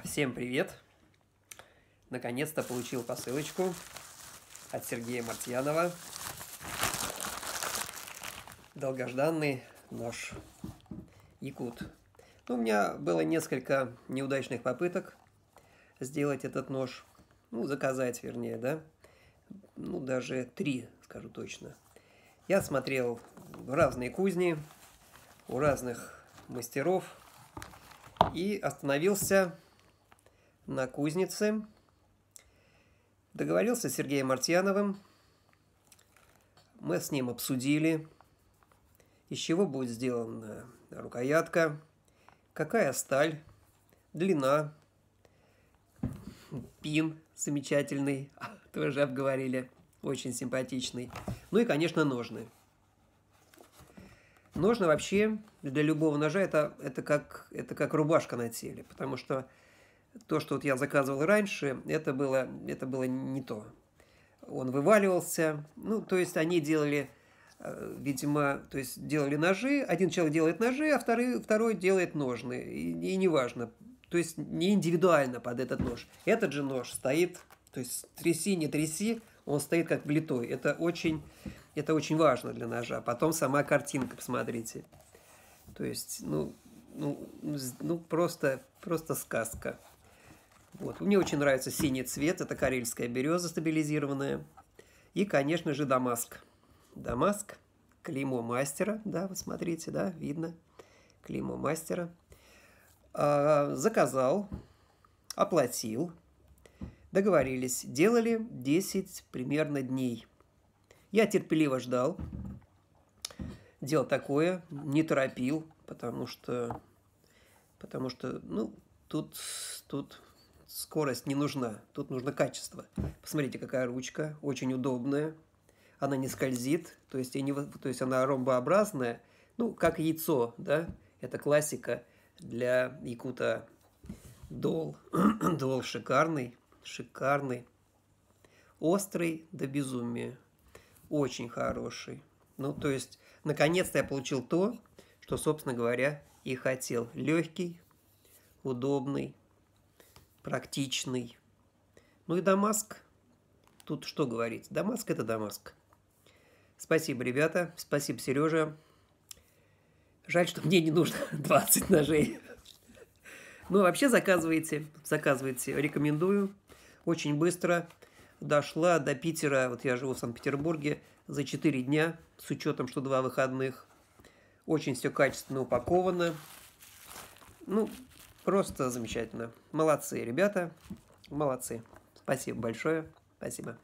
Всем привет! Наконец-то получил посылочку от Сергея Мартьянова. Долгожданный нож Якут. У меня было несколько неудачных попыток сделать этот нож. Заказать, вернее, да? Даже 3, скажу точно. Я смотрел в разные кузни, у разных мастеров и остановился на кузнице. Договорился с Сергеем Мартьяновым. Мы с ним обсудили, из чего будет сделана рукоятка, какая сталь, длина, пин замечательный, тоже обговорили, очень симпатичный. Ну и, конечно, ножны. Ножны вообще для любого ножа это как рубашка на теле, потому что то, что я заказывал раньше, это было не то. Он вываливался. То есть они делали, видимо, делали ножи. Один человек делает ножи, а второй делает ножны. И неважно. То есть не индивидуально под этот нож. Этот же нож стоит, то есть тряси, не тряси, он стоит как влитой. Это очень важно для ножа. Потом сама картинка, посмотрите. То есть, просто сказка. Мне очень нравится синий цвет, это карельская береза стабилизированная. И, конечно же, дамаск. Дамаск, клеймо мастера, да, вы смотрите, да, видно, клеймо мастера. Заказал, оплатил, договорились, делали 10 примерно дней. Я терпеливо ждал, дело такое, не торопил, потому что тут скорость не нужна, тут нужно качество. Посмотрите, какая ручка, очень удобная, она не скользит, то есть она ромбообразная, как яйцо, да, это классика для якута дол. Дол шикарный, острый до безумия, очень хороший. То есть, наконец-то я получил то, что, собственно говоря, и хотел. Легкий, удобный, практичный. И дамаск. Тут что говорить? Дамаск – это дамаск. Спасибо, ребята. Спасибо, Сережа. Жаль, что мне не нужно 20 ножей. Вообще заказывайте. Рекомендую. Очень быстро. Дошла до Питера. Я живу в Санкт-Петербурге. За 4 дня. С учетом, что 2 выходных. Очень все качественно упаковано. Просто замечательно. Молодцы, ребята. Молодцы. Спасибо большое. Спасибо.